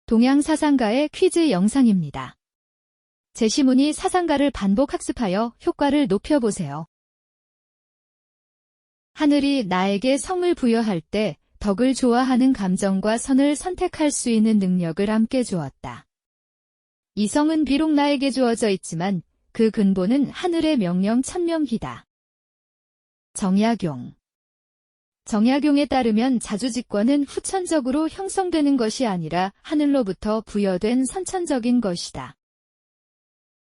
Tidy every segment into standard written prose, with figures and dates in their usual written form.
동양사상가의 퀴즈 영상입니다. 제시문이 사상가를 반복 학습하여 효과를 높여보세요. 하늘이 나에게 성을 부여할 때 덕을 좋아하는 감정과 선을 선택할 수 있는 능력을 함께 주었다. 이 성은 비록 나에게 주어져 있지만 그 근본은 하늘의 명령 천명이다. 정약용. 정약용에 따르면 자주직권은 후천적으로 형성되는 것이 아니라 하늘로부터 부여된 선천적인 것이다.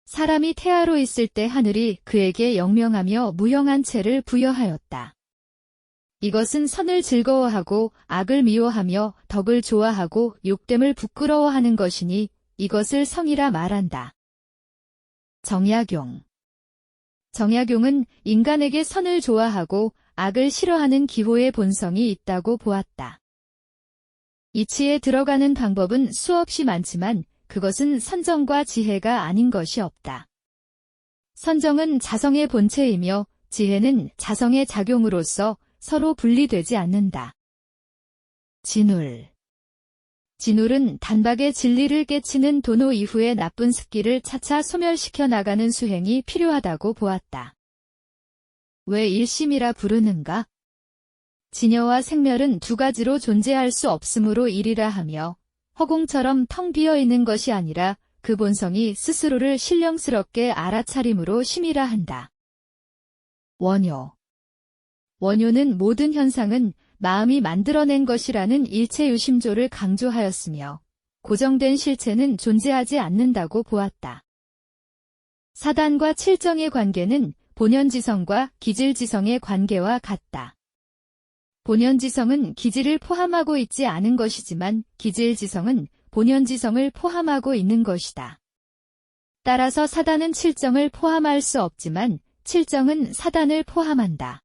사람이 태아로 있을 때 하늘이 그에게 영명하며 무형한 체를 부여하였다. 이것은 선을 즐거워하고 악을 미워하며 덕을 좋아하고 욕됨을 부끄러워하는 것이니 이것을 성이라 말한다. 정약용. 정약용은 인간에게 선을 좋아하고 악을 싫어하는 기호의 본성이 있다고 보았다. 이치에 들어가는 방법은 수없이 많지만 그것은 선정과 지혜가 아닌 것이 없다. 선정은 자성의 본체이며 지혜는 자성의 작용으로서 서로 분리되지 않는다. 진울. 진울은 단박에 진리를 깨치는 도노 이후의 나쁜 습기를 차차 소멸시켜 나가는 수행이 필요하다고 보았다. 왜 일심이라 부르는가? 진여와 생멸은 두 가지로 존재할 수 없으므로 일이라 하며 허공처럼 텅 비어 있는 것이 아니라 그 본성이 스스로를 신령스럽게 알아차림으로 심이라 한다. 원효. 원효는 모든 현상은 마음이 만들어낸 것이라는 일체유심조를 강조하였으며 고정된 실체는 존재하지 않는다고 보았다. 사단과 칠정의 관계는 본연지성과 기질지성의 관계와 같다. 본연지성은 기질을 포함하고 있지 않은 것이지만 기질지성은 본연지성을 포함하고 있는 것이다. 따라서 사단은 칠정을 포함할 수 없지만 칠정은 사단을 포함한다.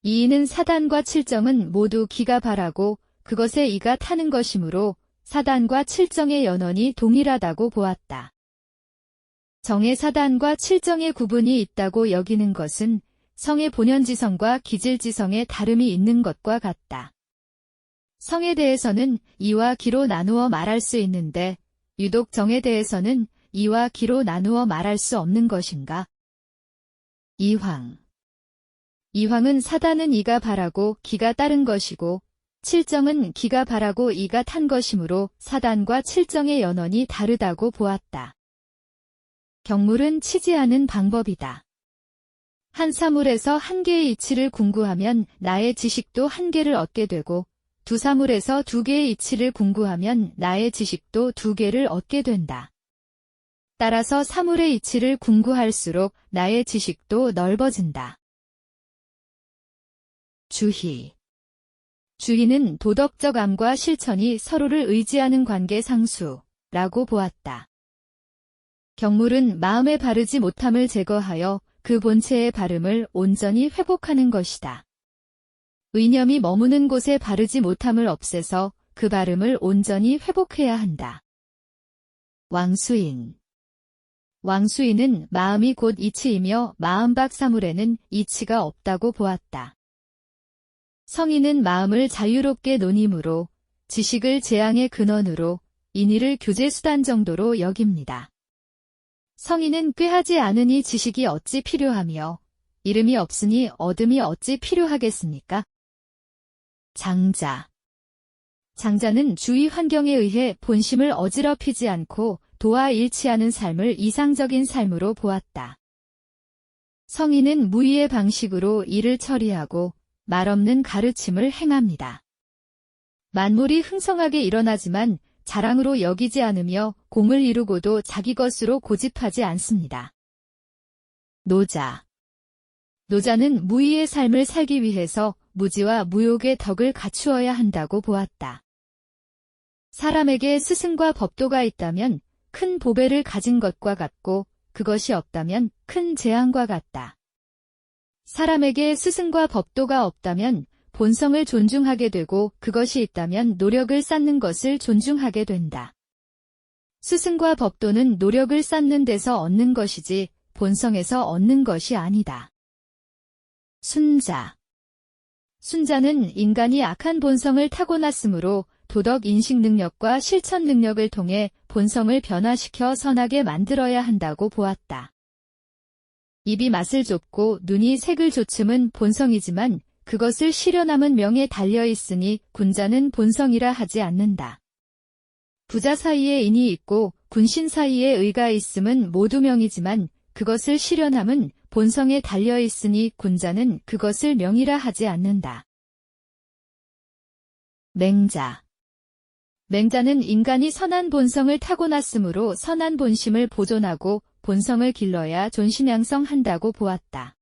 이는 사단과 칠정은 모두 기가 바라고 그것에 이가 타는 것이므로 사단과 칠정의 연원이 동일하다고 보았다. 정의 사단과 칠정의 구분이 있다고 여기는 것은 성의 본연지성과 기질지성의 다름이 있는 것과 같다. 성에 대해서는 이와 기로 나누어 말할 수 있는데 유독 정에 대해서는 이와 기로 나누어 말할 수 없는 것인가? 이황. 이황은 사단은 이가 바라고 기가 따른 것이고 칠정은 기가 바라고 이가 탄 것이므로 사단과 칠정의 연원이 다르다고 보았다. 경물은 치지하는 방법이다. 한 사물에서 한 개의 이치를 궁구하면 나의 지식도 한 개를 얻게 되고 두 사물에서 두 개의 이치를 궁구하면 나의 지식도 두 개를 얻게 된다. 따라서 사물의 이치를 궁구할수록 나의 지식도 넓어진다. 주희. 주희는 도덕적 암과 실천이 서로를 의지하는 관계 상수라고 보았다. 경물은 마음에 바르지 못함을 제거하여 그 본체의 바름을 온전히 회복하는 것이다. 의념이 머무는 곳에 바르지 못함을 없애서 그 바름을 온전히 회복해야 한다. 왕수인. 왕수인은 마음이 곧 이치이며 마음 밖 사물에는 이치가 없다고 보았다. 성인은 마음을 자유롭게 논임으로 지식을 재앙의 근원으로 인의를 교제수단 정도로 여깁니다. 성인은 꾀하지 않으니 지식이 어찌 필요하며 이름이 없으니 얻음이 어찌 필요하겠습니까? 장자. 장자는 주위 환경에 의해 본심을 어지럽히지 않고 도와 일치하는 삶을 이상적인 삶으로 보았다. 성인은 무의의 방식으로 일을 처리하고 말없는 가르침을 행합니다. 만물이 흥성하게 일어나지만 자랑으로 여기지 않으며 공을 이루고도 자기 것으로 고집하지 않습니다. 노자. 노자는 무의의 삶을 살기 위해서 무지와 무욕의 덕을 갖추어야 한다고 보았다. 사람에게 스승과 법도가 있다면 큰 보배를 가진 것과 같고 그것이 없다면 큰 재앙과 같다. 사람에게 스승과 법도가 없다면 본성을 존중하게 되고 그것이 있다면 노력을 쌓는 것을 존중하게 된다. 스승과 법도는 노력을 쌓는 데서 얻는 것이지 본성에서 얻는 것이 아니다. 순자. 순자는 인간이 악한 본성을 타고났으므로 도덕 인식 능력과 실천 능력을 통해 본성을 변화시켜 선하게 만들어야 한다고 보았다. 입이 맛을 좁고 눈이 색을 좇음은 본성이지만 그것을 실현함은 명에 달려있으니 군자는 본성이라 하지 않는다. 부자 사이에 인이 있고 군신 사이에 의가 있음은 모두 명이지만 그것을 실현함은 본성에 달려있으니 군자는 그것을 명이라 하지 않는다. 맹자. 맹자는 인간이 선한 본성을 타고났으므로 선한 본심을 보존하고 본성을 길러야 존심양성한다고 보았다.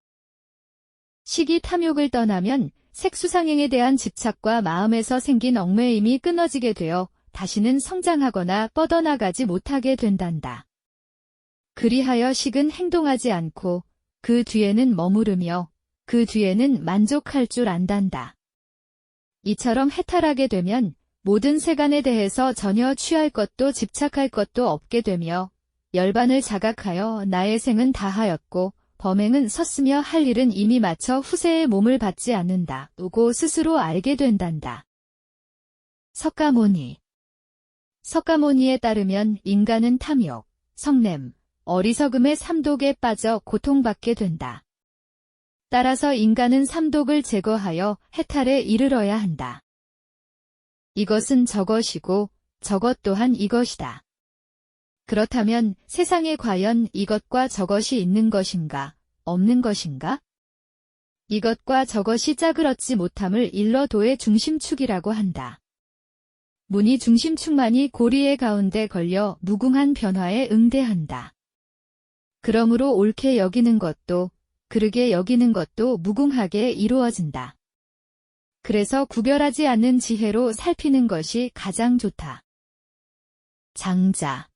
식이 탐욕을 떠나면 색수상행에 대한 집착과 마음에서 생긴 얽매임이 끊어지게 되어 다시는 성장하거나 뻗어나가지 못하게 된단다. 그리하여 식은 행동하지 않고 그 뒤에는 머무르며 그 뒤에는 만족할 줄 안단다. 이처럼 해탈하게 되면 모든 세간에 대해서 전혀 취할 것도 집착할 것도 없게 되며 열반을 자각하여 나의 생은 다하였고 범행은 섰으며 할 일은 이미 마쳐 후세의 몸을 받지 않는다. 고 스스로 알게 된단다. 석가모니. 석가모니에 따르면 인간은 탐욕, 성냄, 어리석음의 삼독에 빠져 고통받게 된다. 따라서 인간은 삼독을 제거하여 해탈에 이르러야 한다. 이것은 저것이고 저것 또한 이것이다. 그렇다면 세상에 과연 이것과 저것이 있는 것인가, 없는 것인가? 이것과 저것이 짝을 못함을 일러도의 중심축이라고 한다. 문이 중심축만이 고리의 가운데 걸려 무궁한 변화에 응대한다. 그러므로 옳게 여기는 것도 그르게 여기는 것도 무궁하게 이루어진다. 그래서 구별하지 않는 지혜로 살피는 것이 가장 좋다. 장자.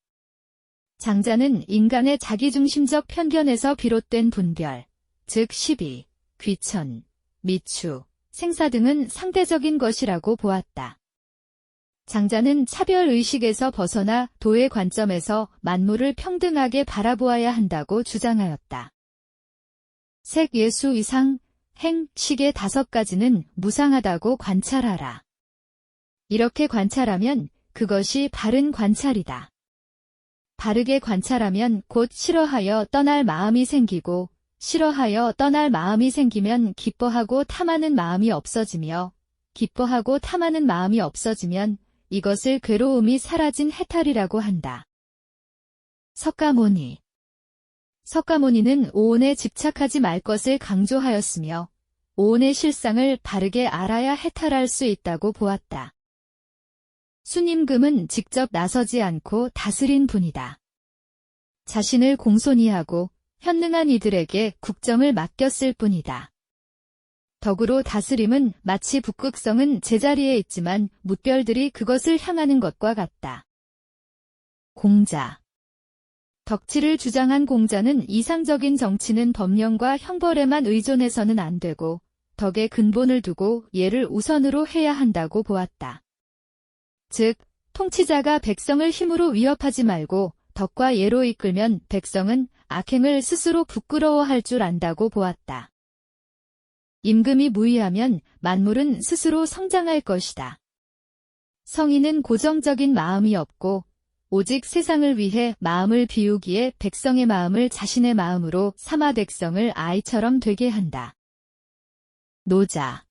장자는 인간의 자기중심적 편견에서 비롯된 분별, 즉 시비, 귀천, 미추, 생사 등은 상대적인 것이라고 보았다. 장자는 차별의식에서 벗어나 도의 관점에서 만물을 평등하게 바라보아야 한다고 주장하였다. 색, 예수, 이상, 행, 식의 5가지는 무상하다고 관찰하라. 이렇게 관찰하면 그것이 바른 관찰이다. 바르게 관찰하면 곧 싫어하여 떠날 마음이 생기고 싫어하여 떠날 마음이 생기면 기뻐하고 탐하는 마음이 없어지며 기뻐하고 탐하는 마음이 없어지면 이것을 괴로움이 사라진 해탈이라고 한다. 석가모니. 석가모니는 오온에 집착하지 말 것을 강조하였으며 오온의 실상을 바르게 알아야 해탈할 수 있다고 보았다. 순임금은 직접 나서지 않고 다스린 분이다. 자신을 공손히 하고 현능한 이들에게 국정을 맡겼을 뿐이다. 덕으로 다스림은 마치 북극성은 제자리에 있지만 뭇별들이 그것을 향하는 것과 같다. 공자. 덕치를 주장한 공자는 이상적인 정치는 법령과 형벌에만 의존해서는 안 되고 덕에 근본을 두고 예를 우선으로 해야 한다고 보았다. 즉, 통치자가 백성을 힘으로 위협하지 말고 덕과 예로 이끌면 백성은 악행을 스스로 부끄러워할 줄 안다고 보았다. 임금이 무의하면 만물은 스스로 성장할 것이다. 성인은 고정적인 마음이 없고 오직 세상을 위해 마음을 비우기에 백성의 마음을 자신의 마음으로 삼아 백성을 아이처럼 되게 한다. 노자.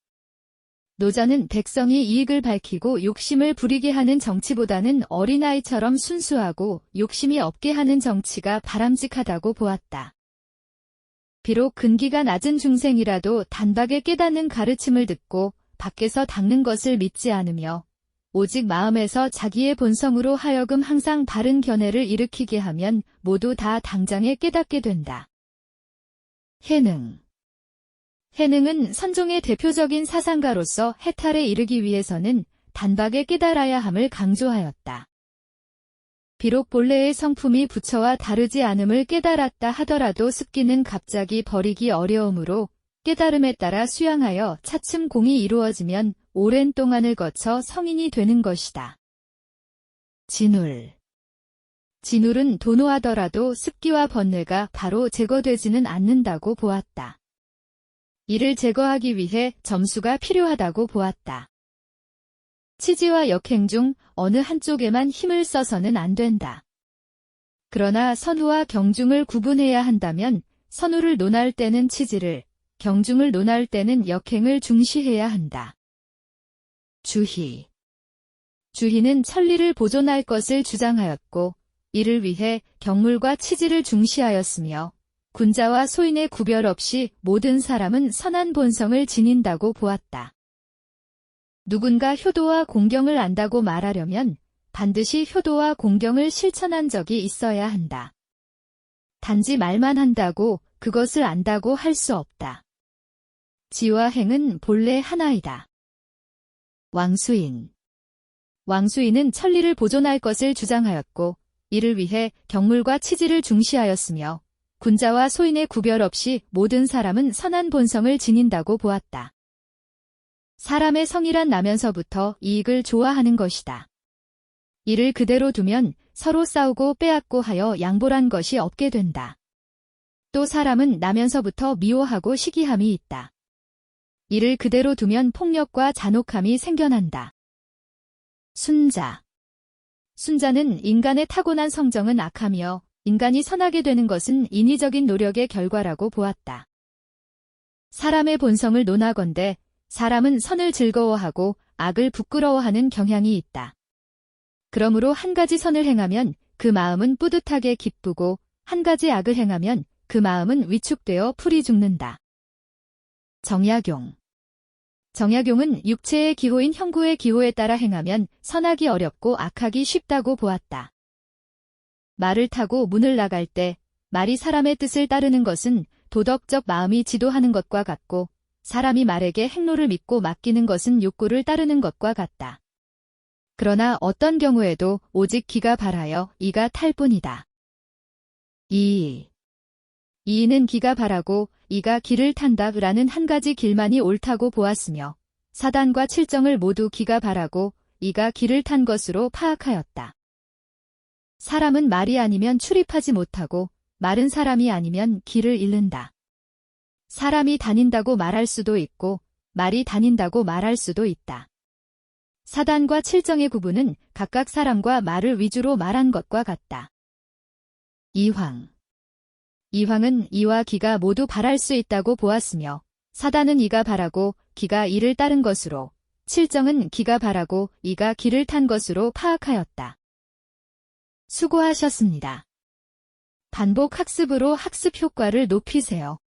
노자는 백성이 이익을 밝히고 욕심을 부리게 하는 정치보다는 어린아이처럼 순수하고 욕심이 없게 하는 정치가 바람직하다고 보았다. 비록 근기가 낮은 중생이라도 단박에 깨닫는 가르침을 듣고 밖에서 닦는 것을 믿지 않으며 오직 마음에서 자기의 본성으로 하여금 항상 바른 견해를 일으키게 하면 모두 다 당장에 깨닫게 된다. 해능. 해능은 선종의 대표적인 사상가로서 해탈에 이르기 위해서는 단박에 깨달아야 함을 강조하였다. 비록 본래의 성품이 부처와 다르지 않음을 깨달았다 하더라도 습기는 갑자기 버리기 어려우므로 깨달음에 따라 수양하여 차츰 공이 이루어지면 오랜 동안을 거쳐 성인이 되는 것이다. 진울. 진울은 도노하더라도 습기와 번뇌가 바로 제거되지는 않는다고 보았다. 이를 제거하기 위해 점수가 필요하다고 보았다. 치지와 역행 중 어느 한쪽에만 힘을 써서는 안 된다. 그러나 선우와 경중을 구분해야 한다면 선우를 논할 때는 치지를, 경중을 논할 때는 역행을 중시해야 한다. 주희. 주희는 천리를 보존할 것을 주장하였고 이를 위해 경물과 치지를 중시하였으며 군자와 소인의 구별 없이 모든 사람은 선한 본성을 지닌다고 보았다. 누군가 효도와 공경을 안다고 말하려면 반드시 효도와 공경을 실천한 적이 있어야 한다. 단지 말만 한다고 그것을 안다고 할 수 없다. 지와 행은 본래 하나이다. 왕수인. 왕수인은 천리를 보존할 것을 주장하였고 이를 위해 경물과 치지를 중시하였으며 군자와 소인의 구별 없이 모든 사람은 선한 본성을 지닌다고 보았다. 사람의 성이란 나면서부터 이익을 좋아하는 것이다. 이를 그대로 두면 서로 싸우고 빼앗고 하여 양보란 것이 없게 된다. 또 사람은 나면서부터 미워하고 시기함이 있다. 이를 그대로 두면 폭력과 잔혹함이 생겨난다. 순자. 순자는 인간의 타고난 성정은 악하며 인간이 선하게 되는 것은 인위적인 노력의 결과라고 보았다. 사람의 본성을 논하건대 사람은 선을 즐거워하고 악을 부끄러워하는 경향이 있다. 그러므로 한 가지 선을 행하면 그 마음은 뿌듯하게 기쁘고 한 가지 악을 행하면 그 마음은 위축되어 풀이 죽는다. 정약용. 정약용은 육체의 기호인 형구의 기호에 따라 행하면 선하기 어렵고 악하기 쉽다고 보았다. 말을 타고 문을 나갈 때 말이 사람의 뜻을 따르는 것은 도덕적 마음이 지도하는 것과 같고 사람이 말에게 행로를 믿고 맡기는 것은 욕구를 따르는 것과 같다. 그러나 어떤 경우에도 오직 기가 바라여 이가 탈 뿐이다. 이의. 이의는 기가 바라고 이가 기를 탄다라는 한 가지 길만이 옳다고 보았으며 사단과 칠정을 모두 기가 바라고 이가 기를 탄 것으로 파악하였다. 사람은 말이 아니면 출입하지 못하고 마른 사람이 아니면 길을 잃는다. 사람이 다닌다고 말할 수도 있고 말이 다닌다고 말할 수도 있다. 사단과 칠정의 구분은 각각 사람과 말을 위주로 말한 것과 같다. 이황. 이황은 이와 기가 모두 바랄 수 있다고 보았으며 사단은 이가 바라고 기가 이를 따른 것으로 칠정은 기가 바라고 이가 기를 탄 것으로 파악하였다. 수고하셨습니다. 반복 학습으로 학습 효과를 높이세요.